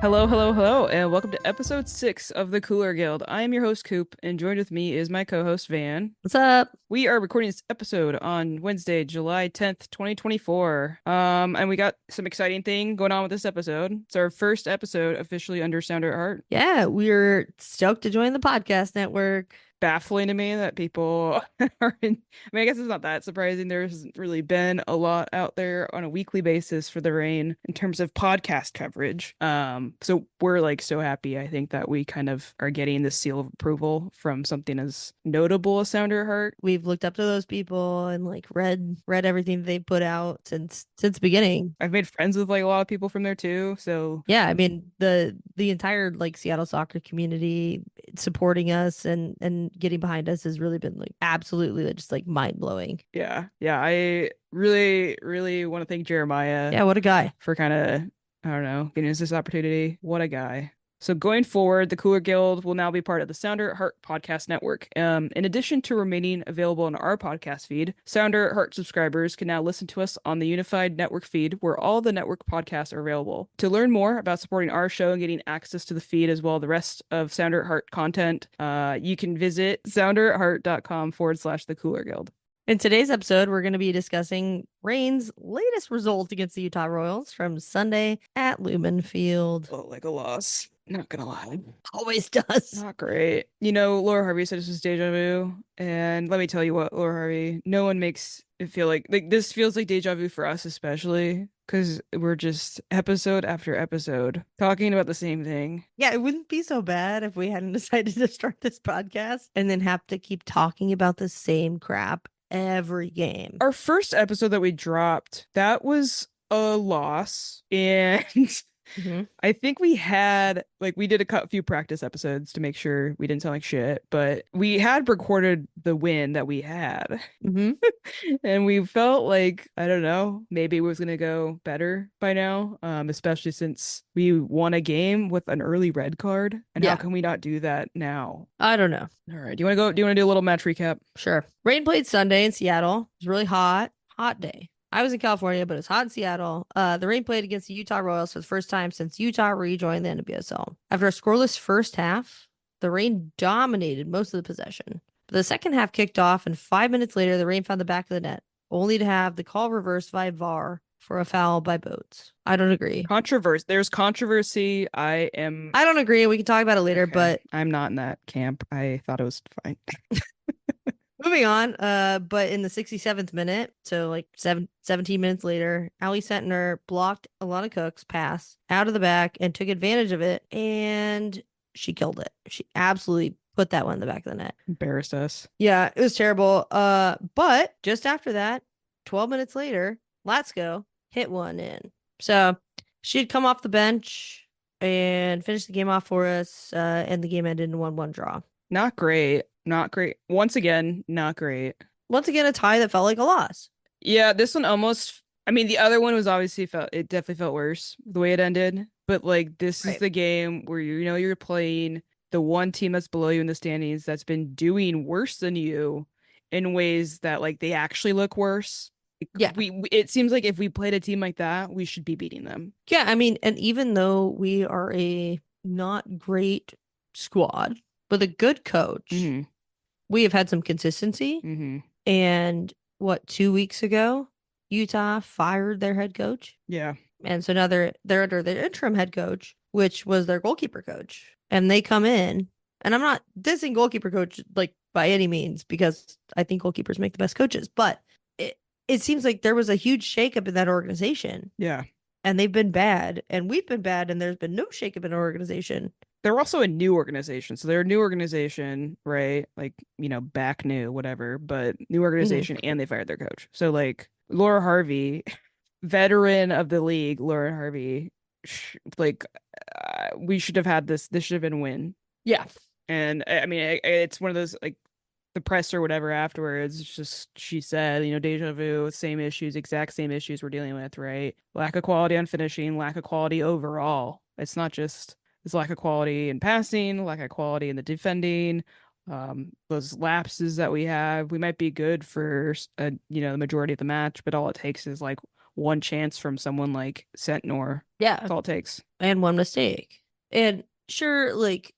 Hello, hello, hello, and welcome to episode 6 of the Cooler Guild. I am your host, Coop, and joined with me is my co-host, Van. What's up? We are recording this episode on Wednesday, July 10th, 2024. And we got some exciting thing going on with this episode. It's our first episode officially under Sounder at Heart. Yeah, we're stoked to join the podcast network. Baffling to me that people are in. I mean, I guess it's not that surprising. There hasn't really been a lot out there on a weekly basis for the rain in terms of podcast coverage. So we're like so happy. I think that we kind of are getting this seal of approval from something as notable as Sounder Heart. We've looked up to those people and like read everything they put out since the beginning. I've made friends with like a lot of people from there too. So Yeah, I mean the entire like Seattle soccer community supporting us and getting behind us has really been like absolutely just like mind blowing. yeah, I really, really want to thank Jeremiah Yeah, what a guy. for kind of, I don't know, getting us this opportunity. What a guy. So going forward, the Cooler Guild will now be part of the Sounder at Heart podcast network. In addition to remaining available on our podcast feed, Sounder at Heart subscribers can now listen to us on the unified network feed where all the network podcasts are available. To learn more about supporting our show and getting access to the feed as well as the rest of Sounder at Heart content, you can visit sounderatheart.com/the Cooler Guild. In today's episode, we're going to be discussing Reigns' latest result against the Utah Royals from Sunday at Lumen Field. Oh, like a loss. Not gonna lie. Always does. Not great. You know, Laura Harvey said this was deja vu. And let me tell you what, Laura Harvey, no one makes it feel like this feels like deja vu for us, especially because we're just episode after episode talking about the same thing. Yeah, it wouldn't be so bad if we hadn't decided to start this podcast and then have to keep talking about the same crap every game. Our first episode that we dropped, that was a loss. And I think we had we did a few practice episodes to make sure we didn't sound like shit, but we had recorded the win that we had. And we felt like, I don't know, maybe it was gonna go better by now, especially since we won a game with an early red card. And how Yeah. can we not do that now? I don't know. All right, do you want to go? Do you want to do a little match recap? Sure. Rain played Sunday in Seattle. It was really hot day. I was in California, but it's hot in Seattle. The Rain played against the Utah Royals for the first time since Utah rejoined the NWSL. After a scoreless first half, the Rain dominated most of the possession. But the second half kicked off, and 5 minutes later, the Rain found the back of the net, only to have the call reversed via VAR for a foul by Boats. I don't agree. Controversy. There's controversy. I don't agree. We can talk about it later, okay. But I'm not in that camp. I thought it was fine. moving on, but in the 67th minute, so like 17 minutes later, Ali Sentner blocked Alana Cook's pass out of the back and took advantage of it, and she killed it. She absolutely put that one in the back of the net. Embarrassed us. Yeah, it was terrible. But just after that, 12 minutes later, Latsko hit one in. So she had come off the bench and finished the game off for us, and the game ended in a 1-1 draw. Not great. Not great. Once again, not great. Once again, a tie that felt like a loss. Yeah, this one almost. I mean, the other one was obviously it definitely felt worse the way it ended. But like, this is the game where you're playing the one team that's below you in the standings that's been doing worse than you in ways that like they actually look worse. Yeah. It seems like if we played a team like that, we should be beating them. Yeah, I mean, and even though we are a not great squad with a good coach, we have had some consistency. And 2 weeks ago, Utah fired their head coach. Yeah. And so now they're under their interim head coach, which was their goalkeeper coach. And they come in, and I'm not dissing goalkeeper coach like by any means, because I think goalkeepers make the best coaches, but it seems like there was a huge shakeup in that organization. Yeah. And they've been bad, and we've been bad, and there's been no shakeup in our organization. They're also a new organization. So they're a new organization, right? Like, back new, whatever, but new organization, and they fired their coach. So like Laura Harvey, veteran of the league, Laura Harvey, we should have had this. This should have been a win. Yeah. And I mean, it's one of those like the press or whatever afterwards. It's just, she said, deja vu, exact same issues we're dealing with, right? Lack of quality on finishing, lack of quality overall. It's not just this lack of quality in passing, lack of quality in the defending, those lapses that we have. We might be good for the majority of the match, but all it takes is like one chance from someone like Sentnor. Yeah. That's all it takes. And one mistake. And sure, like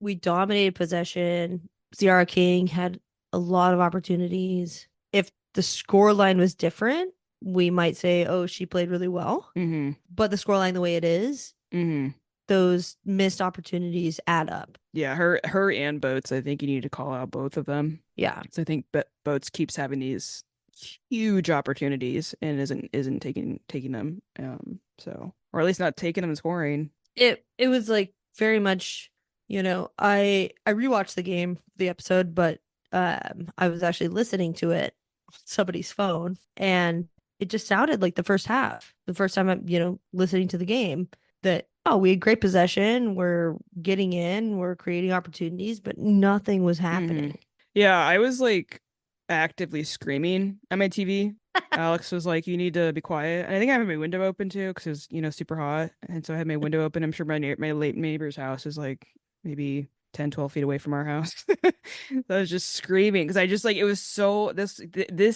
we dominated possession. Ziara King had a lot of opportunities. If the score line was different, we might say, oh, she played really well. Mm-hmm. But the score line the way it is, Mm-hmm. those missed opportunities add up. Yeah, her and Boats, I think you need to call out both of them. Yeah. So I think Boats keeps having these huge opportunities and isn't taking them. So or at least not taking them and scoring. It was like very much, I rewatched the episode, but I was actually listening to it on somebody's phone, and it just sounded like the first half. The first time I'm, listening to the game, that oh, we had great possession, we're getting in, we're creating opportunities, but nothing was happening. Yeah, I was like actively screaming at my TV. Alex was like, "You need to be quiet." And I think I had my window open too because it was super hot, and so I had my window open. I'm sure my late neighbor's house is like maybe 10, 12 feet away from our house. So I was just screaming because I just like it was so this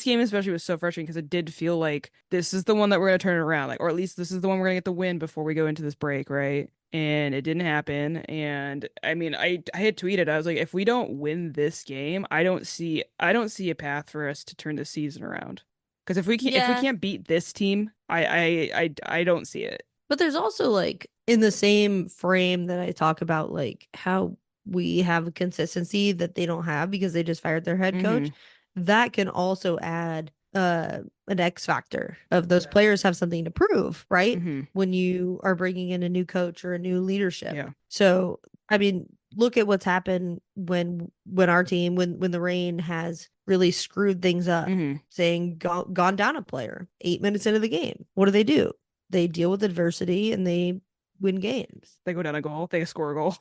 game especially was so frustrating because it did feel like this is the one that we're gonna turn it around, like, or at least this is the one we're gonna get the win before we go into this break, right? And it didn't happen. And I mean, I had tweeted, I was like, if we don't win this game, I don't see a path for us to turn the season around. Because if we Yeah. can't beat this team, I don't see it. But there's also like in the same frame that I talk about like how we have a consistency that they don't have because they just fired their head Mm-hmm. coach. That can also add an X factor of those players have something to prove, right? Mm-hmm. When you are bringing in a new coach or a new leadership. Yeah. So, I mean, look at what's happened when our team when the rain has really screwed things up, Mm-hmm. saying gone down a player 8 minutes into the game. What do? They deal with adversity and they win games. They go down a goal, they score a goal.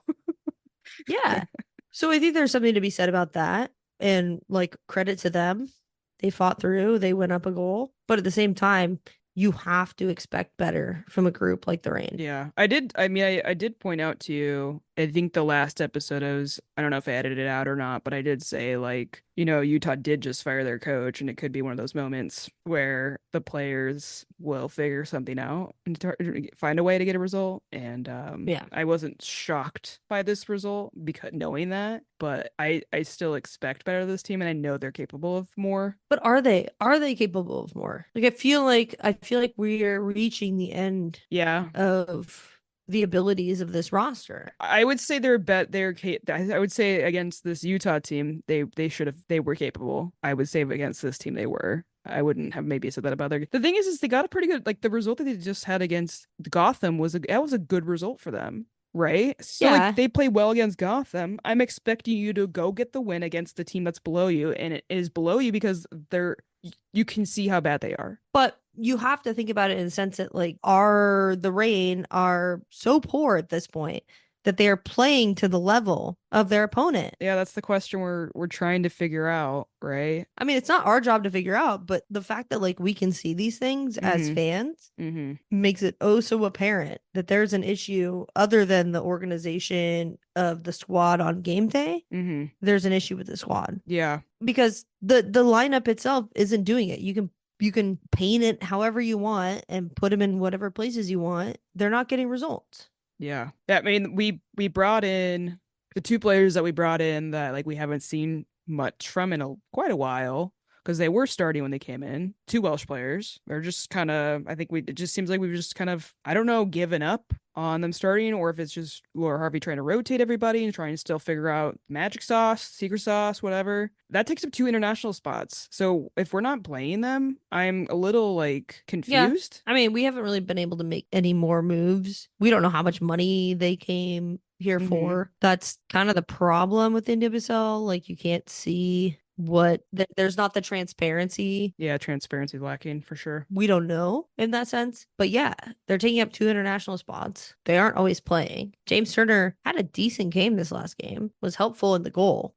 Yeah. So I think there's something to be said about that. And like credit to them. They fought through, they went up a goal. But at the same time, you have to expect better from a group like the Rain. Yeah, I did. I mean, I did point out to you, I think the last episode, I don't know if I edited it out or not, but I did say, like, Utah did just fire their coach, and it could be one of those moments where the players will figure something out and find a way to get a result. And Yeah. I wasn't shocked by this result because knowing that, but I still expect better of this team, and I know they're capable of more. But are they? Are they capable of more? Like I feel like we're reaching the end Yeah. of the abilities of this roster. I would say I would say against this Utah team, they were capable. I would say against this team they were. I wouldn't have maybe said that about their. The thing is they got a pretty good, like, the result that they just had against Gotham that was a good result for them, right? So Yeah. like they play well against Gotham. I'm expecting you to go get the win against the team that's below you, and it is below you because you can see how bad they are. But you have to think about it in the sense that like the Rain are so poor at this point that they are playing to the level of their opponent. Yeah, that's the question we're trying to figure out, right? I mean, it's not our job to figure out, but the fact that like we can see these things as fans makes it oh so apparent that there's an issue other than the organization of the squad on game day. There's an issue with the squad. Yeah. Because the lineup itself isn't doing it. You can paint it however you want and put them in whatever places you want. They're not getting results. Yeah. I mean, we brought in the two players that we brought in that, like, we haven't seen much from in quite a while because they were starting when they came in. Two Welsh players. They're just kind of, I think it just seems like we've just kind of, I don't know, given up on them starting, or if it's just Laura Harvey trying to rotate everybody and trying to still figure out magic sauce, secret sauce, whatever. That takes up two international spots. So if we're not playing them, I'm a little like confused. Yeah. I mean, we haven't really been able to make any more moves. We don't know how much money they came here for. That's kind of the problem with NWSL. Like you can't see there's not the transparency. Yeah, transparency lacking for sure. We don't know in that sense. But yeah, they're taking up two international spots. They aren't always playing. James Turner had a decent game this last game, was helpful in the goal.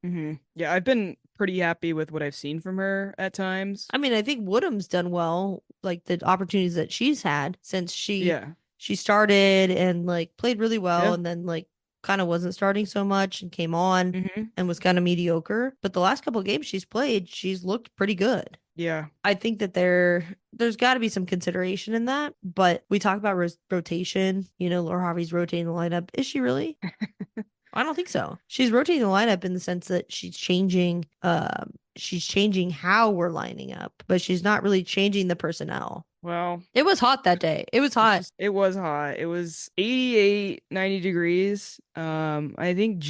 Yeah, I've been pretty happy with what I've seen from her at times. I mean, I think Woodham's done well, like the opportunities that she's had since she started and like played really well and then like kind of wasn't starting so much and came on and was kind of mediocre. But the last couple of games she's played, she's looked pretty good. Yeah. I think that they're there's got to be some consideration in that. But we talk about rotation. Laura Harvey's rotating the lineup. Is she really? I don't think so. She's rotating the lineup in the sense that she's changing how we're lining up, but she's not really changing the personnel. Well, It was hot that day. It was hot. it was hot. It was 88, 90 degrees. I think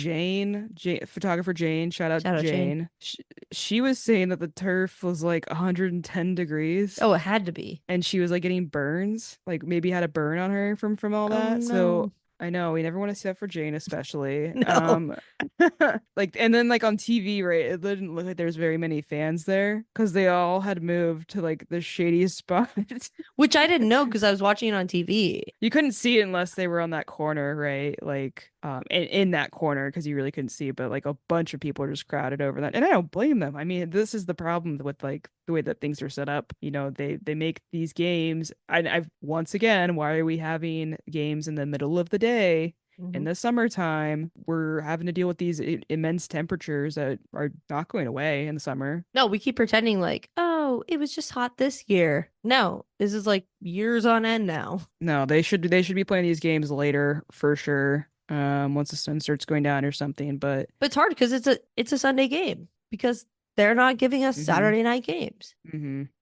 photographer Jane, shout out Shout out Jane. Jane. She was saying that the turf was like 110 degrees. Oh, it had to be. And she was like getting burns, like maybe had a burn on her from all Oh that. So no. I know we never want to see that for Jane, especially. No. Like and then like on TV, right? It didn't look like there's very many fans there because they all had moved to like the shadiest spot. Which I didn't know because I was watching it on TV. You couldn't see it unless they were on that corner, right? Like, in that corner because you really couldn't see. But like a bunch of people are just crowded over that, and I don't blame them. I mean, this is the problem with like the way that things are set up. They make these games. I've once again, why are we having games in the middle of the day? In the summertime, we're having to deal with these immense temperatures that are not going away in the summer. No, we keep pretending like, oh, it was just hot this year. No, this is like years on end now. No, they should be playing these games later for sure. Once the sun starts going down or something. But But it's hard because it's a Sunday game because they're not giving us hmm Saturday night games.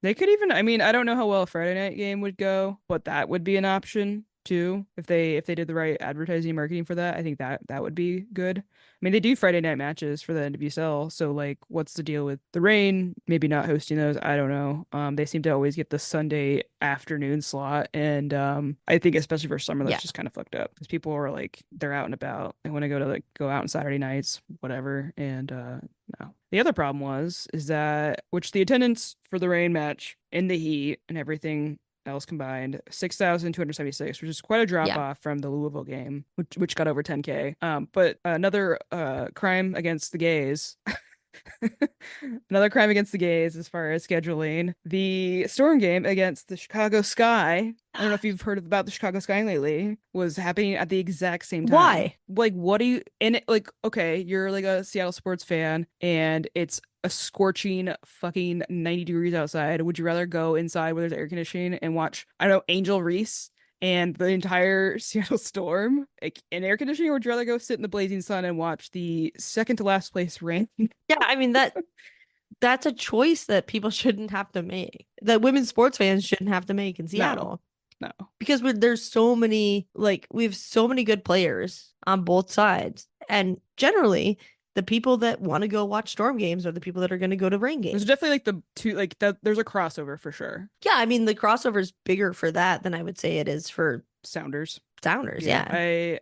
they could even. I mean, I don't know how well a Friday night game would go, but that would be an option too if they did the right advertising and marketing for that. I think that would be good. I mean, they do Friday night matches for the NWSL, so like, what's the deal with the Rain? Maybe not hosting those. I don't know. They seem to always get the Sunday afternoon slot, and I think especially for summer, that's Yeah. just kind of fucked up because people are like they're out and about. They want to go out on Saturday nights, whatever, and no. The other problem is that which the attendance for the Rain match in the heat and everything else combined 6,276, which is quite a drop Yeah. off from the Louisville game, which got over 10K. But another crime against the gays. Another crime against the gays as far as scheduling. The Storm game against the Chicago Sky. I don't know if you've heard about the Chicago Sky lately, was happening at the exact same time. Why? Like, what do you, and it, like, okay, you're like a Seattle sports fan and it's a scorching fucking 90 degrees outside. Would you rather go inside where there's air conditioning and watch, I don't know, Angel Reese and the entire Seattle Storm like, in air conditioning, or would you rather go sit in the blazing sun and watch the second to last place Rain? Yeah, I mean that's a choice that people shouldn't have to make. That women's sports fans shouldn't have to make in No, Seattle. no. Because there's so many we have so many good players on both sides. And generally the people that want to go watch Storm games are the people that are going to go to Rain games. There's definitely like the two like that. There's a crossover for sure. Yeah, I mean the crossover is bigger for that than I would say it is for Sounders. Yeah.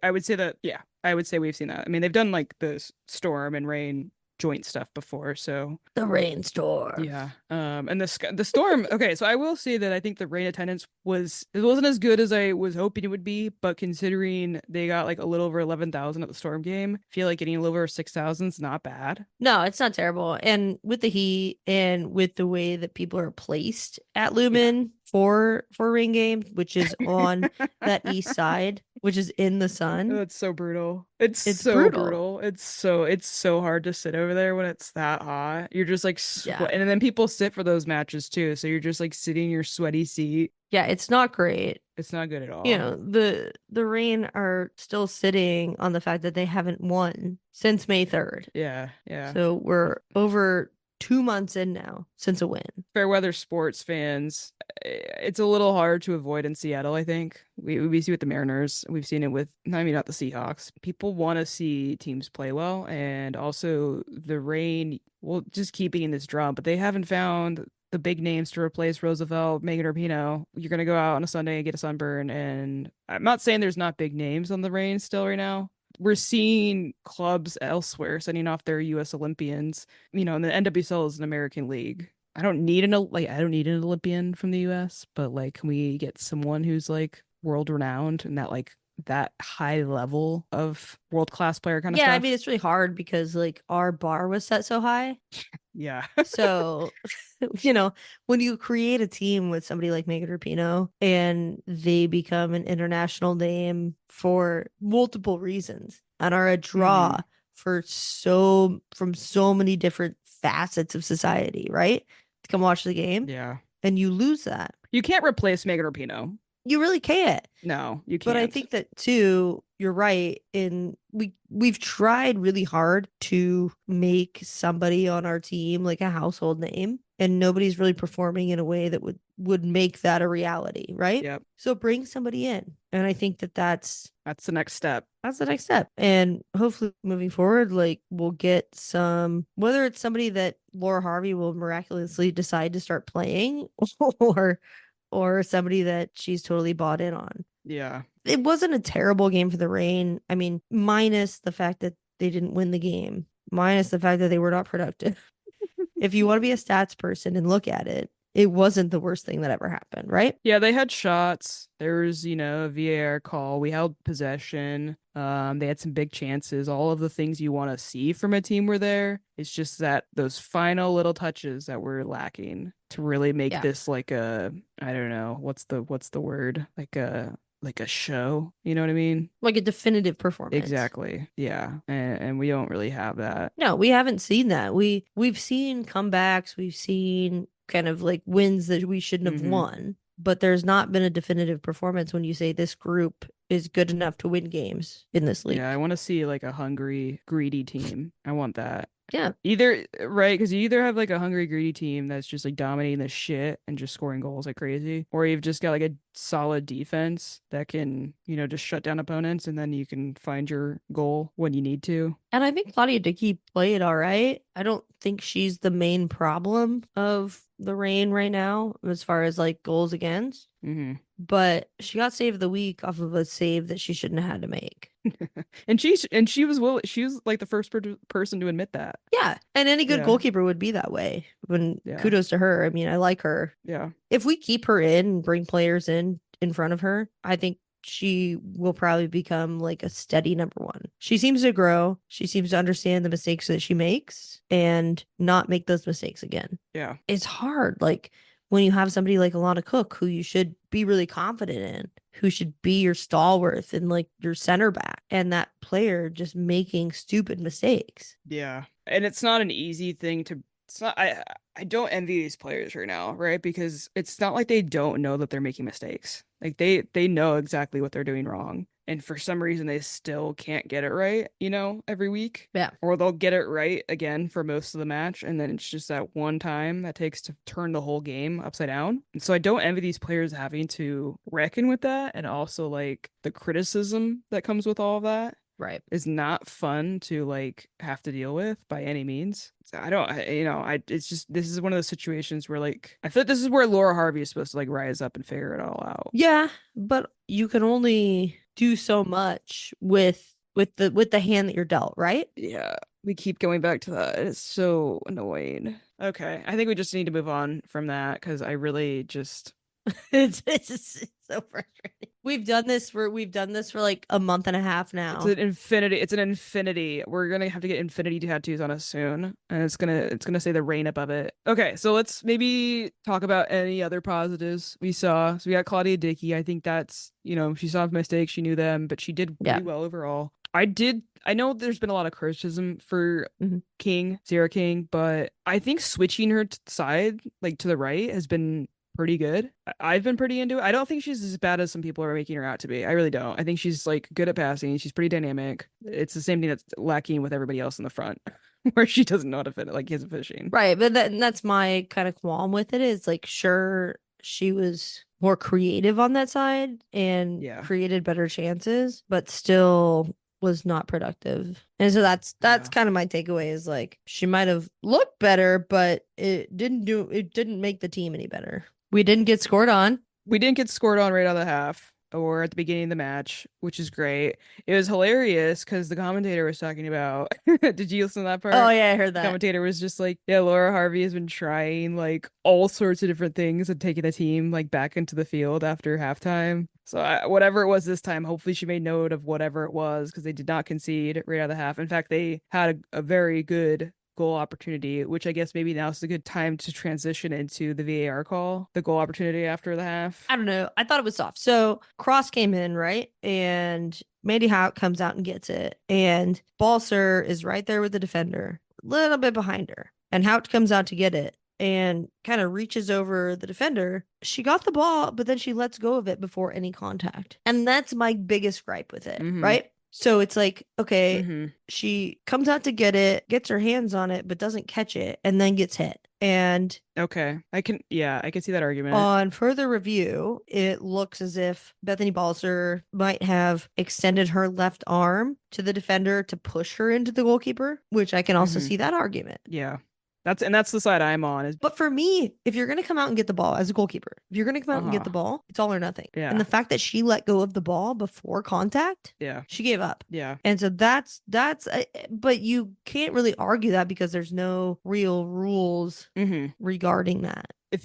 I would say that. Yeah, I would say we've seen that. I mean, they've done like the Storm and Rain joint stuff before, so The Rainstorm. yeah. And the Storm. Okay, so I will say that I think the Rain attendance it wasn't as good as I was hoping it would be, but considering they got like a little over 11,000 at the Storm game, I feel like getting a little over 6,000 is not bad. No, it's not terrible. And with the heat and with the way that people are placed at Lumen for Ring games, which is on that east side, which is in the Oh, sun. it's so brutal. It's so brutal. brutal. It's so hard to sit over there when it's that hot. You're just like Yeah. and then people sit for those matches too, so you're just like sitting in your sweaty seat. Yeah, it's not great. It's not good at all. The Rain are still sitting on the fact that they haven't won since May 3rd. Yeah, yeah. So we're over 2 months in now since a win. Fair weather sports fans, it's a little hard to avoid in Seattle, I think. We see with the Mariners, we've seen it with, I mean, not the Seahawks. People want to see teams play well, and also the Rain will just keep beating this drum, but they haven't found the big names to replace Roosevelt, Megan Rapinoe. You're going to go out on a Sunday and get a sunburn, and I'm not saying there's not big names on the Rain still right now. We're seeing clubs elsewhere sending off their U.S. Olympians. And the NWSL is an American league. I don't need an Olympian from the U.S., but like, can we get someone who's like world renowned and that high level of world class player kind of stuff? Yeah, I mean it's really hard because like our bar was set so high. Yeah. So, when you create a team with somebody like Megan Rapinoe and they become an international name for multiple reasons and are a draw from so many different facets of society, right? To come watch the game. Yeah. and you lose that. You can't replace Megan Rapinoe. You really can't. No, you But I can't. think that too, you're right. And we've tried really hard to make somebody on our team like a household name, and nobody's really performing in a way that would make that a reality, right? Yep. So bring somebody in. And I think that That's the next step. that's the next step. And hopefully moving forward, like we'll get some, whether it's somebody that Laura Harvey will miraculously decide to start playing or somebody that she's totally bought in on. Yeah. It wasn't a terrible game for the Reign. I mean, minus the fact that they didn't win the game, minus the fact that they were not productive. If you want to be a stats person and look at it, it wasn't the worst thing that ever happened, right? Yeah, they had shots. There was, a VAR call. We held possession. They had some big chances. All of the things you want to see from a team were there. It's just that those final little touches that were lacking to really make Yeah. this like a, I don't know, what's the word? Like a show. You know what I mean? Like a definitive performance. Exactly. Yeah. And we don't really have that. No, we haven't seen that. We've seen comebacks, we've seen kind of like wins that we shouldn't have Hmm. won, but there's not been a definitive performance when you say this group is good enough to win games in this Yeah, I league. want to see like a hungry, greedy team. I want that. Yeah. Either, right? Because you either have like a hungry, greedy team that's just like dominating the shit and just scoring goals like crazy, or you've just got like a solid defense that can, just shut down opponents and then you can find your goal when you need to. And I think Claudia Dickey played all right. I don't think she's the main problem of the Reign right now as far as like goals against, Hmm. but she got save of the week off of a save that she shouldn't have had to make. She was like the first person to admit that. Yeah. And any good Yeah. goalkeeper would be that way. When Yeah. kudos to her. I mean, I like her. Yeah. If we keep her in and bring players in front of her, I think she will probably become like a steady number one. She seems to grow. She seems to understand the mistakes that she makes and not make those mistakes again. Yeah. It's hard. Like when you have somebody like Alana Cook, who you should be really confident in, who should be your stalwart and like your center back, and that player just making stupid mistakes. Yeah. And it's not an easy thing to it's not I don't envy these players right now, right? Because it's not like they don't know that they're making mistakes. Like they know exactly what they're doing wrong. And for some reason they still can't get it right, every week. Yeah. Or they'll get it right again for most of the match, and then it's just that one time that takes to turn the whole game upside down. And so I don't envy these players having to reckon with that, and also like the criticism that comes with all of that Right. is not fun to like have to deal with by any means. So I don't, it's just this is one of those situations where like I feel like this is where Laura Harvey is supposed to like rise up and figure it all out. Yeah, but you can only do so much with the hand that you're dealt, right? Yeah, we keep going back to that. It's so annoying. Okay, I think we just need to move on from that because I really just It's so frustrating. We've done this for like a month and a half it's now. an infinity. It's an infinity. We're gonna have to get infinity tattoos on us soon, and it's gonna say the rain above it. Okay, so let's maybe talk about any other positives we saw. So we got Claudia Dickey. I think that's she saw mistakes, she knew them, but she did Yeah. pretty well overall. I know there's been a lot of criticism for Mhm. Sarah King, but I think switching her side, like to the right, has been pretty good. I've been pretty into it. I don't think she's as bad as some people are making her out to be. I really don't. I think she's like good at passing. She's pretty dynamic. It's the same thing that's lacking with everybody else in the front, where she doesn't know how to fit it, like he isn't finishing. Right, but that's my kind of qualm with it is like sure she was more creative on that side and Yeah. created better chances, but still was not productive. And so that's Yeah. kind of my takeaway is like she might have looked better, but it didn't make the team any better. We didn't get scored on. We didn't get scored on right out of the half or at the beginning of the match, which is great. It was hilarious because the commentator was talking about. Did you listen to that Oh part? yeah, I heard The that. commentator was just like, yeah, Laura Harvey has been trying like all sorts of different things and taking the team like back into the field after halftime. So whatever it was this time, hopefully she made note of whatever it was because they did not concede right out of the half. In fact, they had a very good goal opportunity, which I guess maybe now is a good time to transition into the VAR call, the goal opportunity after the half. I don't know. I thought it was soft. So Cross came in, right? And Mandy Houck comes out and gets it. And Balser is right there with the defender, a little bit behind her. And Houck comes out to get it. and kind of reaches over the defender. She got the ball, but then she lets go of it before any contact. And that's my biggest gripe with it, Mm-hmm. right? So it's like, okay, Mm-hmm. she comes out to get it, gets her hands on it, but doesn't catch it, and then gets hit. And Okay. I can see that argument. on further review, it looks as if Bethany Balcer might have extended her left arm to the defender to push her into the goalkeeper, which I can also Mm-hmm. see that argument. Yeah. That's the side I'm on is But for me, if you're going to come out and get the ball as a goalkeeper, if you're going to come out and get uh-huh. the ball, it's all or nothing. And Yeah. the fact that she let go of the ball before contact, Yeah. she gave up. Yeah. And so but you can't really argue that because there's no real rules Mm-hmm. regarding that. If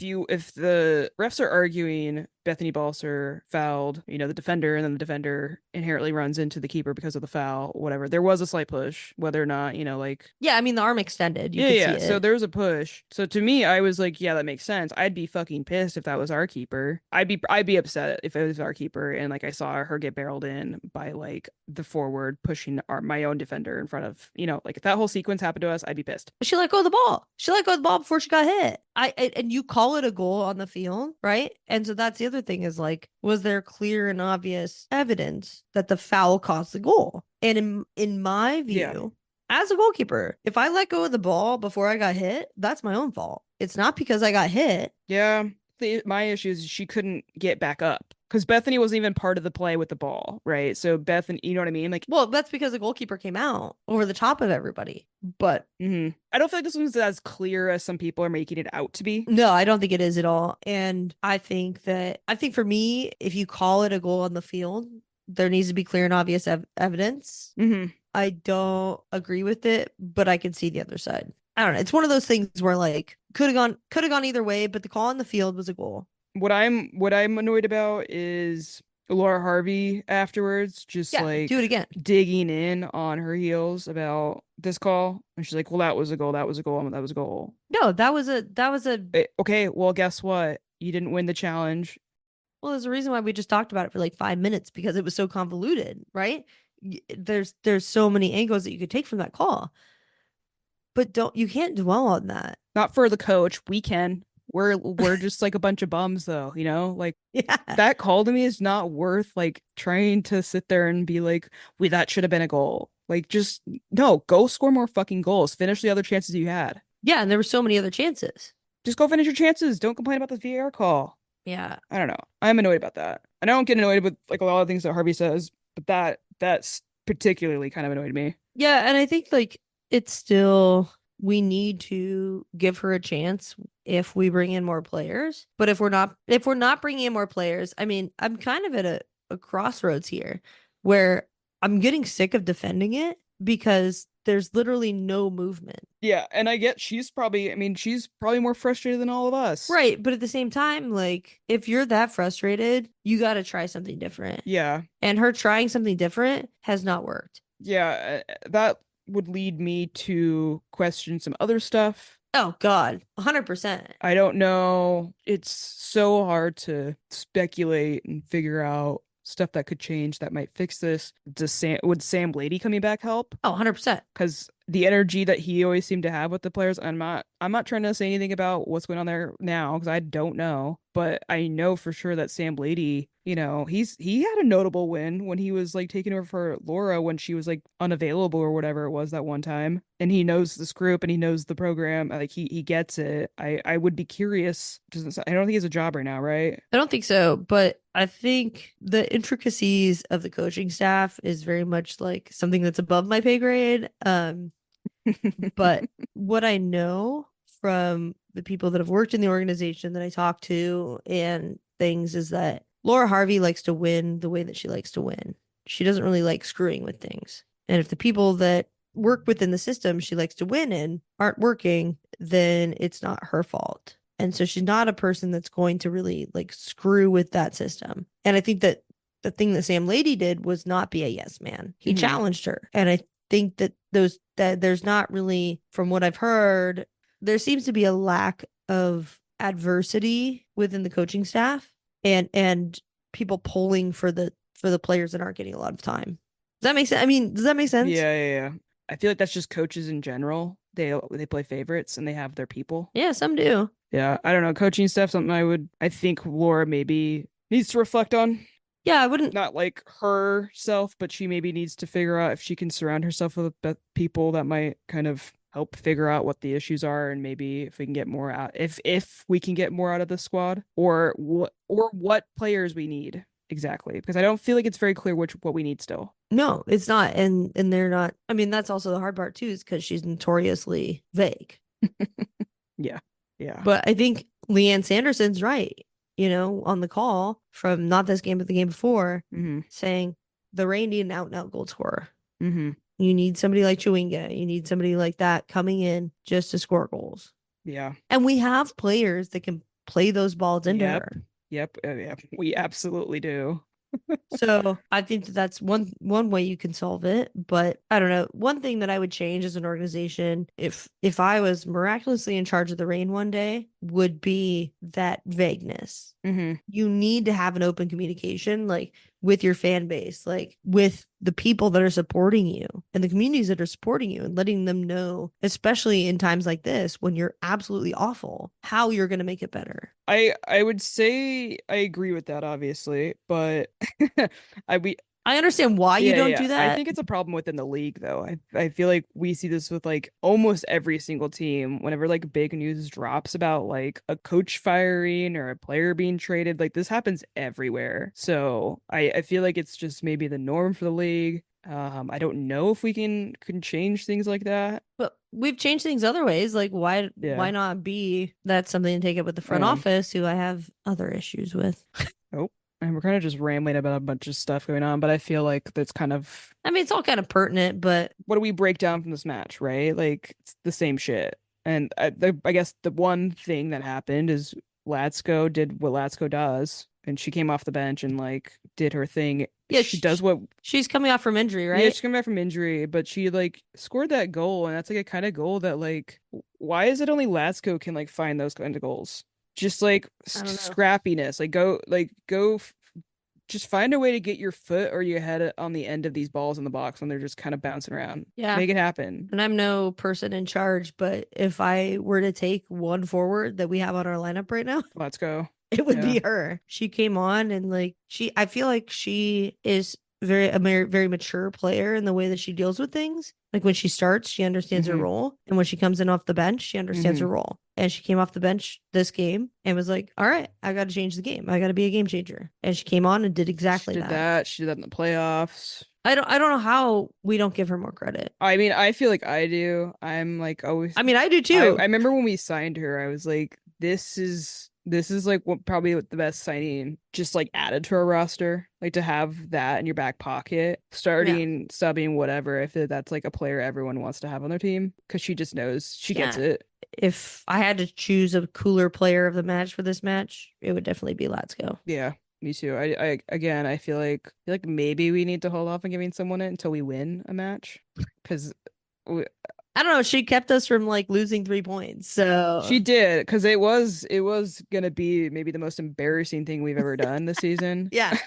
the refs are arguing Bethany Balcer fouled, the defender, and then the defender inherently runs into the keeper because of the foul, whatever. There was a slight push, whether or not, like Yeah, I mean the arm extended, you yeah, could see yeah. So it. there was a push. So to me, I was like, yeah, that makes sense. I'd be fucking pissed if that was our keeper. I'd be upset if it was our keeper and like I saw her get barreled in by like the forward pushing my own defender in front of, like if that whole sequence happened to us, I'd be pissed. She let go of the ball. She let go of the ball before she got hit. And you call it a goal on the field, right? And so that's the other thing is like, was there clear and obvious evidence that the foul caused the goal? And in my Yeah. view, as a goalkeeper, if I let go of the ball before I got hit, that's my own fault. It's not because I got hit. Yeah. My issue is she couldn't get back up because Bethany wasn't even part of the play with the ball, right? So Bethany, you know what I mean? Like, Well, that's because the goalkeeper came out over the top of everybody. But I don't feel like this one's as clear as some people are making it out to be. no, I don't think it is at all. And I think for me, if you call it a goal on the field, there needs to be clear and obvious evidence. hmm I don't agree with it, but I can see the other side. I don't know. It's one of those things where like could have gone either way, but the call on the field was a goal. What I'm annoyed about is Laura Harvey afterwards, just Yeah, do it like again. digging in on her heels about this call, and she's like, "Well, that was a goal. That was a goal. That was a goal." No, that was a Okay, well, guess what? You didn't win the challenge. well, there's a reason why we just talked about it for like 5 minutes because it was so convoluted, right? There's so many angles that you could take from that call, but you can't dwell on that. Not for the coach. We can. We're just like a bunch of bums, though. Like Yeah. that call to me is not worth like trying to sit there and be like, "We that should have been a goal." Like, just no. Go score more fucking goals. Finish the other chances you had. Yeah, and there were so many other chances. Just go finish your chances. Don't complain about the VAR call. Yeah. I don't know. I'm annoyed about that. And I don't get annoyed with like a lot of things that Harvey says, but that's particularly kind of annoyed me. Yeah, and I think like it's still we need to give her a chance if we bring in more players. But if we're not bringing in more players, I mean, I'm kind of at a crossroads here where I'm getting sick of defending it because there's literally no movement. Yeah, and I get she's probably more frustrated than all of us. Right, but at the same time, like if you're that frustrated, you got to try something different. Yeah. And her trying something different has not worked. Yeah, that would lead me to question some other stuff. Oh God, 100%. I don't know. It's so hard to speculate and figure out stuff that could change that might fix this. Would Sam Lady coming back help? Oh, 100%. Because the energy that he always seemed to have with the players, I'm not trying to say anything about what's going on there now because I don't know, but I know for sure that Sam Blady, he had a notable win when he was like taking over for Laura when she was like unavailable or whatever it was that one time. And he knows this group and he knows the program. Like he gets it. I would be curious. I don't think he has a job right now, right? I don't think so, but I think the intricacies of the coaching staff is very much like something that's above my pay grade. But what I know from the people that have worked in the organization that I talk to and things is that Laura Harvey likes to win the way that she likes to win. She doesn't really like screwing with things. And if the people that work within the system she likes to win in aren't working, then it's not her fault. And so she's not a person that's going to really like screw with that system. And I think that the thing that Sam Lady did was not be a yes man. He challenged her. And I think that there's not really, from what I've heard, there seems to be a lack of adversity within the coaching staff and people pulling for the players that aren't getting a lot of time. Does that make sense? I mean, does that make sense? Yeah, yeah, yeah. I feel like that's just coaches in general. they play favorites and they have their people. Yeah, some do. Yeah, I don't know. Coaching stuff, something I think Laura maybe needs to reflect on. Yeah, I wouldn't. Not like herself, but she maybe needs to figure out if she can surround herself with people that might kind of help figure out what the issues are, and maybe if we can get more out, if we can get more out of the squad, or what players we need exactly, because I don't feel like it's very clear what we need still. No, it's not. And they're not. I mean, that's also the hard part too, is because she's notoriously vague. Yeah, yeah. But I think Leanne Sanderson's right, on the call from not this game, but the game before, saying the Reign need an out and out goal scorer. You need somebody like Chewinga. You need somebody like that coming in just to score goals. Yeah. And we have players that can play those balls into her. Yep. Yeah, we absolutely do. So I think that's one way you can solve it. But I don't know. One thing that I would change as an organization, if I was miraculously in charge of the Reign one day, would be that vagueness. You need to have an open communication, like with your fan base, like with the people that are supporting you and the communities that are supporting you, and letting them know, especially in times like this when you're absolutely awful, how you're going to make it better. I would say I agree with that, obviously, but I understand why you don't do I that. think it's a problem within the league, though. I feel like we see this with like almost every single team. Whenever like big news drops about like a coach firing or a player being traded, like this happens everywhere. So I feel like it's just maybe the norm for the league. I don't know if we can change things like that. But we've changed things other ways. Like why not be that's something to take up with the front office, who I have other issues with. Oh, and we're kind of just rambling about a bunch of stuff going on, but I feel like that's kind of, I mean, it's all kind of pertinent, but what do we break down from this match, right? Like it's the same shit. And I guess the one thing that happened is Latsko did what Latsko does, and she came off the bench and like did her thing. Yeah, she does what she's coming off from injury, right? Yeah, she's coming back from injury, but she like scored that goal, and that's like a kind of goal that like, why is it only Latsko can like find those kind of goals? Just like scrappiness, just find a way to get your foot or your head on the end of these balls in the box when they're just kind of bouncing around. Yeah, make it happen. And I'm no person in charge, but if I were to take one forward that we have on our lineup right now, let's go. It would be her. She came on and like I feel like she is a very mature player in the way that she deals with things. Like when she starts, she understands her role, and when she comes in off the bench, she understands her role. And she came off the bench this game and was like, "All right, I got to change the game. I got to be a game changer." And she came on and did exactly that. She did that in the playoffs. I don't know how we don't give her more credit. I mean, I feel like I do. I'm like always. I mean, I do too. I remember when we signed her, I was like, this is like probably the best signing just like added to our roster, like to have that in your back pocket, starting, subbing, whatever, if that's like a player everyone wants to have on their team, because she just knows she gets it. If I had to choose a cooler player of the match for this match, it would definitely be Latsko. Yeah, me too. I feel like maybe we need to hold off on giving someone it until we win a match, because I don't know. She kept us from like losing 3 points. So she did, because it was gonna be maybe the most embarrassing thing we've ever done this season. Yeah.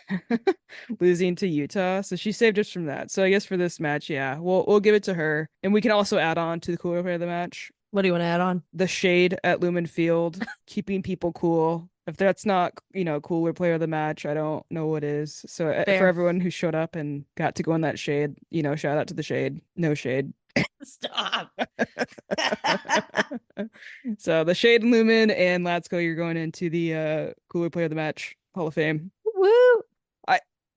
Losing to Utah. So she saved us from that. So I guess for this match, yeah, we'll give it to her. And we can also add on to the cooler player of the match. What do you want to add on? The shade at Lumen Field, keeping people cool. If that's not, cooler player of the match, I don't know what is. So for everyone who showed up and got to go in that shade, shout out to the shade. No shade. Stop. So the Shade and Lumen and Latsko, you're going into the cooler player of the match Hall of Fame. Woo!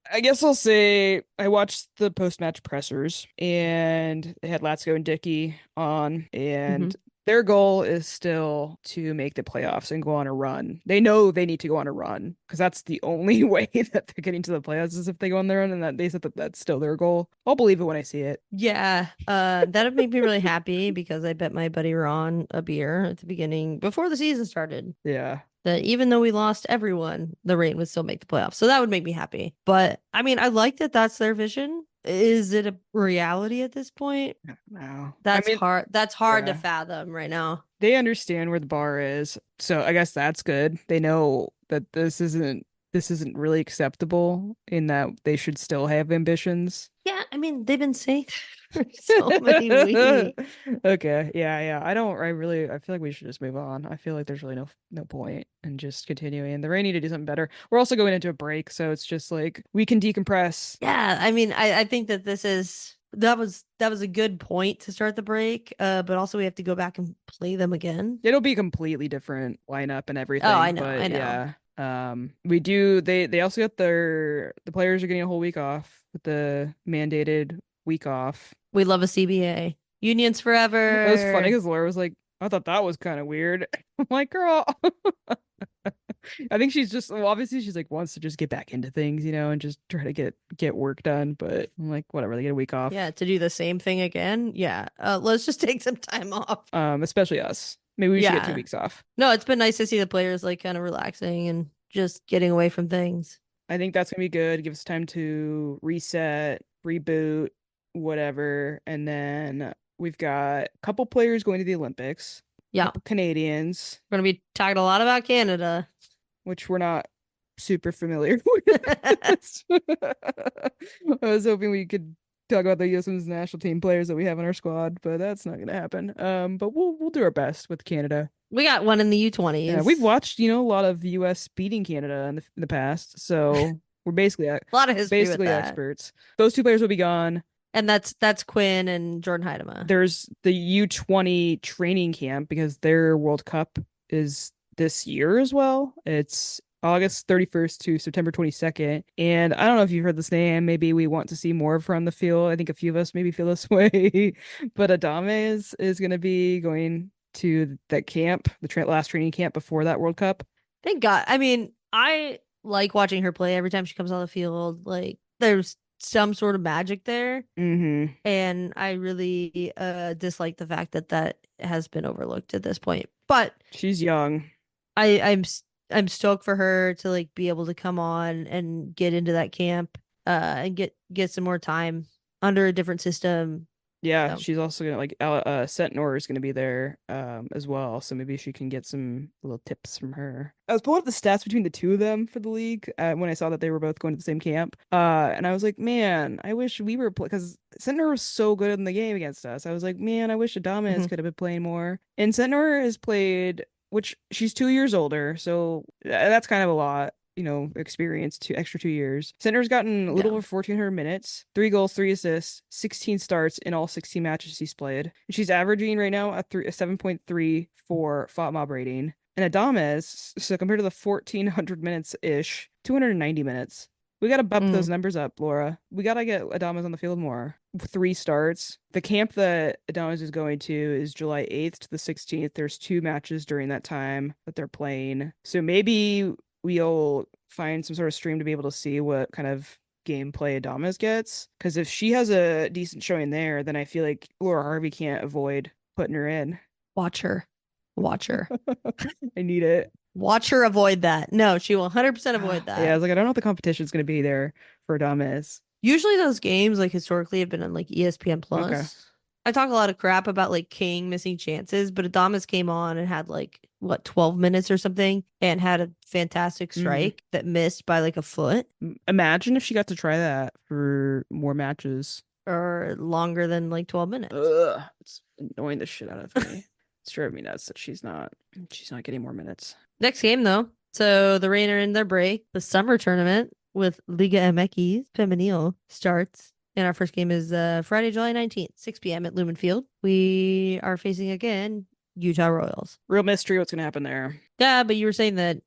I guess I'll say I watched the post-match pressers, and they had Latsko and Dickey on, and their goal is still to make the playoffs and go on a run. They know they need to go on a run, because that's the only way that they're getting to the playoffs is if they go on their run, and that they said that that's still their goal. I'll believe it when I see it. Yeah, that would make me really happy, because I bet my buddy Ron a beer at the beginning before the season started. Yeah. That even though we lost everyone, the Reign would still make the playoffs. So that would make me happy. But I mean, I like that that's their vision. Is it a reality at this point? No. That's hard. That's hard to fathom right now. They understand where the bar is. So I guess that's good. They know that this isn't really acceptable, in that they should still have ambitions. Yeah. I mean, they've been saying for so many weeks. Okay, yeah. I feel like we should just move on. I feel like there's really no point in just continuing. The Rain need to do something better. We're also going into a break, so it's just like we can decompress. Yeah, I mean, I think that that was a good point to start the break. But also we have to go back and play them again. It'll be a completely different lineup and Oh, I everything, know, I but know. yeah. We do they also got the players are getting a whole week off with the mandated week off. We love a CBA. Unions It was funny forever. because Laura was like, I thought that was kind of weird. I'm like, girl, I think she's just well, obviously she's like wants to just get back into things, and just try to get work done. But I'm like, whatever, they get a week Yeah, off. to do the same thing again. Yeah. Let's just take some time off. Especially us. Maybe we should get two Yeah. weeks off. No, it's been nice to see the players like kind of relaxing and just getting away from things. I think that's gonna be good. Give us time to reset, reboot, whatever. And then we've got a couple players going to the Olympics, a Yeah. couple Canadians, We're gonna be talking a lot about Canada. which we're not super familiar with. I was hoping we could talk about the U.S. Women's national team players that we have in our squad, but that's not gonna happen. But we'll do our best with Canada. We got one in the Yeah, we've U20s. watched, a lot of U.S. beating Canada in the past, so we're A lot of history with basically that. experts. Those two players will be gone. And that's Quinn and Jordan Heidema. There's the U20 training camp because their World Cup is this year as well. It's August 31st to September 22nd. And I don't know if you've heard this name. Maybe we want to see more of her on the field. I think a few of us maybe feel this way. But Adame is going to be going to that camp, the last training camp before that World Cup. Thank God. I mean, I like watching her play every time she comes on the field. Like there's some sort of magic there. Mm-hmm. And I really dislike the fact that that has been overlooked at this point. But She's young. I'm stoked for her to like be able to come on and get into that camp and get some more time under a different system. Yeah, So she's also gonna Sentinor is gonna be there as well, so maybe she can get some little tips from her. I was pulling up the stats between the two of them for the league when I saw that they were both going to the same camp. And I was like, man, I wish we were because Sentinor was so good in the game against us. I was like, man, I wish Adames mhm. could have been playing more. And Sentinor has played, which she's 2 years older, so that's kind of a lot, experience, 2 years. Center's gotten a little Yeah. over 1,400 minutes, 3 goals, 3 assists, 16 starts in all 16 matches he's played. And she's averaging right now a 7.3 for FOT mob rating. And Adames, so compared to the 1,400 minutes ish, 290 minutes. We got to bump those Mm. numbers up, Laura. We got to get Adames on the field more. 3 starts. The camp that Adames is going to is July 8th to the 16th. There's 2 matches during that time that they're playing. So maybe we'll find some sort of stream to be able to see what kind of gameplay Adamas gets. Because if she has a decent showing there, then I feel like Laura Harvey can't avoid putting her in. Watch her. Watch her. I need it. Watch her avoid that. No, she will 100% avoid Yeah, I that. was like, I don't know if the competition's going to be there for Adamas. Usually those games like historically have been on like ESPN Okay. Plus. I talk a lot of crap about like King missing chances, but Adamas came on and had like what 12 minutes or something and had a fantastic Mm. strike that missed by like a foot Imagine if she got to try that for more matches. or longer than like 12 minutes. Ugh, it's annoying the shit out of me. It's driving me nuts that she's not getting more minutes. Next game though. So the Rain are in their break. The summer tournament with Liga MX Femenil starts. And our first game is Friday, July 19th, 6 p.m. at Lumen Field. We are facing again Utah Royals. Real mystery what's gonna happen there. Yeah, but you were saying that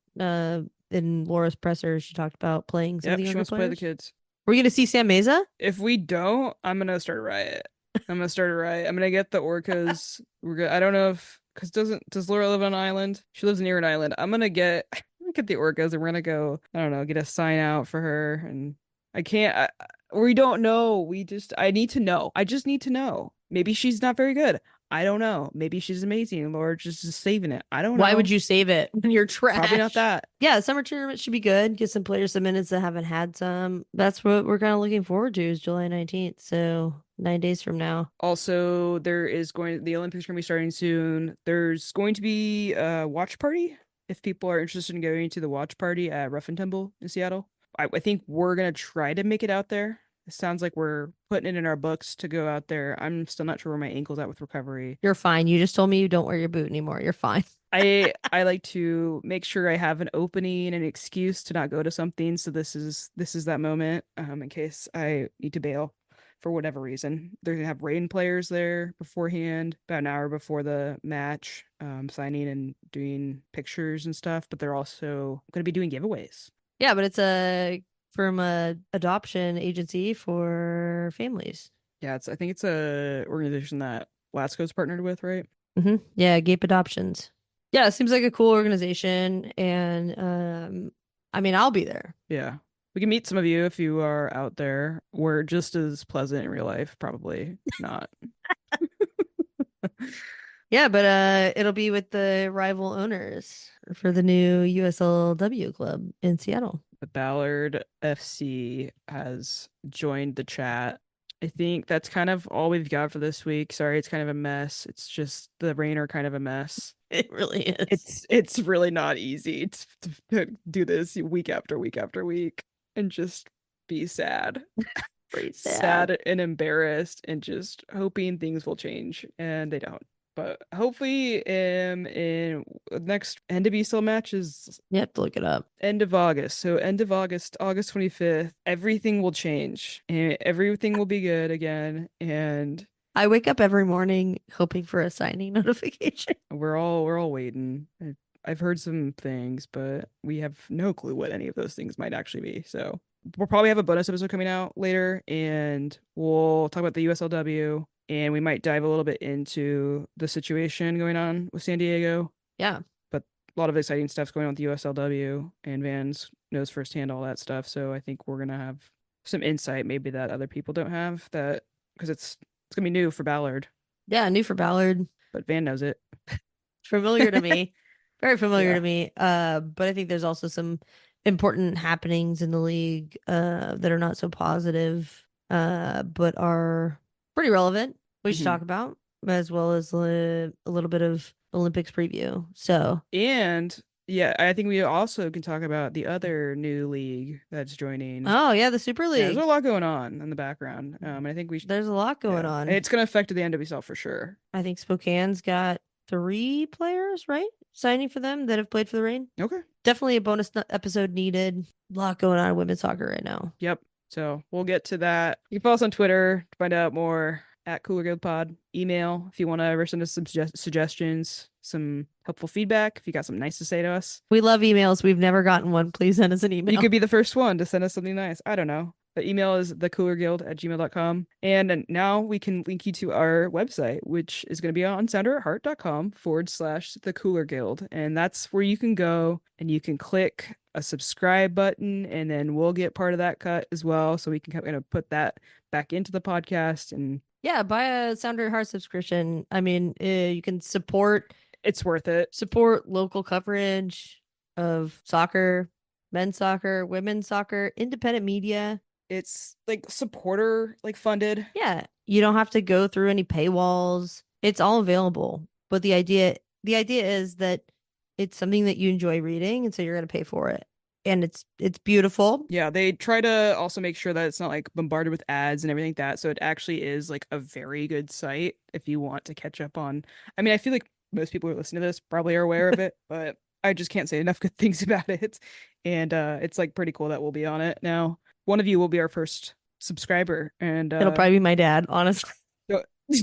in Laura's presser, she talked about playing some of Yep, the she younger wants to play the players. kids. We're going to see Sam Meza? If we don't, I'm gonna start a riot. I'm gonna start a riot. I'm gonna get the orcas. I don't know if because does Laura live on an island? She lives near an island. I'm gonna get the orcas and we're gonna go. I don't know, get a sign out for her. And I can't. We don't know. I need to know. I just need to know. Maybe she's not very good. I don't know. Maybe she's amazing and Laura just is saving it. I don't Why would know. you save it when you're Probably not trash? that. Yeah, the summer tournament should be good. Get some players some minutes that haven't had some. That's what we're kind of looking forward to is July 19th. So 9 days from now. Also, the Olympics are gonna be starting soon. There's going to be a watch party if people are interested in going to the watch party at Ruff and Tumble in Seattle. I think we're gonna try to make it out there. It sounds like we're putting it in our books to go out there. I'm still not sure where my ankle's at with recovery. You're fine. You just told me you don't wear your boot anymore. You're fine. I like to make sure I have an opening, an excuse to not go to something. So this is that moment, in case I need to bail for whatever reason. They're gonna have rain players there beforehand, about an hour before the match, signing and doing pictures and stuff. But they're also gonna be doing giveaways. Yeah, but it's from a adoption agency for families. Yeah, I think it's a organization that Lasco's partnered with, right? Yeah, Gape Adoptions. Yeah, it seems like a cool organization, and I mean, I'll be there. Yeah. We can meet some of you if you are out there. We're just as pleasant in real life, probably not. Yeah, but it'll be with the rival owners for the new USLW club in Seattle. The Ballard FC has joined the chat. I think that's kind of all we've got for this week. Sorry, it's kind of a mess. It's just the rain are kind of a mess. It really is. It's really not easy to do this week after week after week and just be sad. Pretty Sad and embarrassed and just hoping things will change, and they don't. But hopefully, in next NWSL match is You have to look it up. end of August. So end of August, August 25th, everything will change and everything will be good again. And I wake up every morning hoping for a signing notification. we're all waiting. I've heard some things, but we have no clue what any of those things might actually be. So we'll probably have a bonus episode coming out later, and we'll talk about the USLW, and we might dive a little bit into the situation going on with San Diego. Yeah. But a lot of exciting stuff's going on with the USLW, and Vans knows firsthand all that stuff. So I think we're gonna have some insight maybe that other people don't have, that because it's gonna be new for Ballard, Yeah, new for Ballard. but Van knows it. Familiar to me. Very familiar Yeah. to me. But I think there's also some important happenings in the league that are not so positive, but are pretty relevant. We should Mhm. talk about, as well as a little bit of Olympics preview. So And yeah, I think we also can talk about the other new league that's joining. oh yeah, the Super Yeah, there's League. a lot going on in the background. And I think we should, There's a lot going yeah. on. And it's gonna affect the NWSL for sure. I think Spokane's got 3 players, right? Signing for them that have played for the Reign. Okay. Definitely a bonus episode needed. A lot going on in women's soccer right now. Yep. So we'll get to that. You can follow us on Twitter to find out more at Cooler Guild Pod. Email if you want to ever send us some suggestions, some helpful feedback. If you got something nice to say to us, We love emails. We've never gotten one. Please send us an email. you could be the first one to send us something nice. I don't know. The email is thecoolerguild@gmail.com. And now we can link you to our website, which is going to be on sounderatheart.com/thecoolerguild. And that's where you can go and you can click a subscribe button, and then we'll get part of that cut as well. So we can kind of put that back into the podcast, and yeah, buy a Sounder Heart subscription. I mean, you can support it's worth it. local coverage of soccer, men's soccer, women's soccer, independent media. It's like supporter like funded. Yeah, you don't have to go through any paywalls. It's all available. But the idea is that it's something that you enjoy reading, and so you're going to pay for it. And it's beautiful. Yeah, they try to also make sure that it's not like bombarded with ads and everything like that. So it actually is like a very good site if you want to catch up on. I mean, I feel like most people who listen to this probably are aware of it, but I just can't say enough good things about it. And it's like pretty cool that we'll be on it now. One of you will be our first subscriber, and It'll probably be my dad, honestly.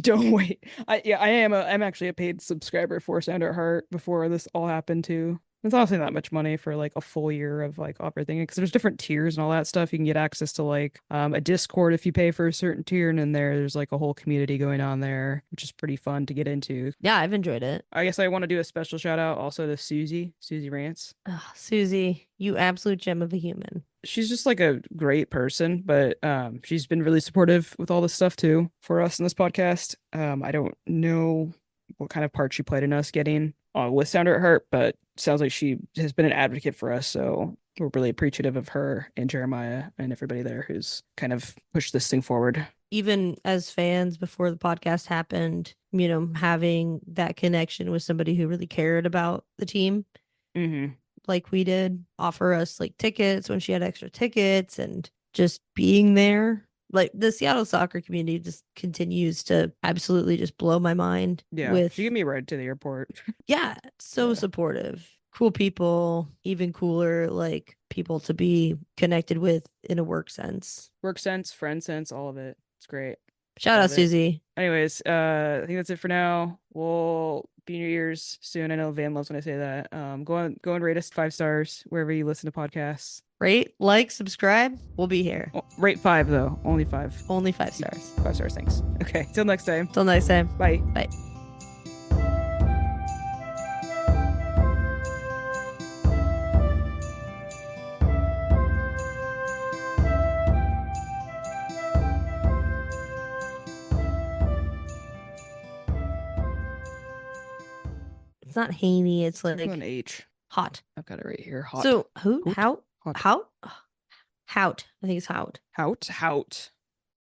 don't wait. I'm actually a paid subscriber for Sounder at Heart before this all happened too. It's honestly not much money for like a full year of like everything, because there's different tiers and all that stuff. You can get access to like a Discord if you pay for a certain tier, and then there's like a whole community going on there, which is pretty fun to get into. Yeah, I've enjoyed it. I guess I want to do a special shout out also to Susie Rants. Oh, Susie, you absolute gem of a human. She's just like a great person, but she's been really supportive with all this stuff too for us in this podcast. I don't know what kind of part she played in us getting with Sounder at Heart, but sounds like she has been an advocate for us. So we're really appreciative of her and Jeremiah and everybody there who's kind of pushed this thing forward. Even as fans before the podcast happened, having that connection with somebody who really cared about the team, like we did, offer us like tickets when she had extra tickets, and just being there Like the Seattle soccer community just continues to absolutely just blow my mind Yeah, she gave with, me a ride to the airport. yeah, so Yeah, supportive. Cool people, even cooler, like people to be connected with in a work sense. work sense, friend sense, all of it. It's great. Shout out Love it. Susie. Anyways, I think that's it for now. We'll be in your ears soon. I know Van loves when I say that. Go and rate us 5 stars wherever you listen to podcasts. Rate, like, subscribe. We'll be here. Oh, rate 5 though, only 5. Only 5 stars. 5 stars, thanks. Okay, till next time. Till next time. Bye. Bye. It's not Haney. It's With an like H. hot. I've got it right here. Hot. So who? Hoot? How? Hot. How? Hout. I think it's Hout. Hout. Hout.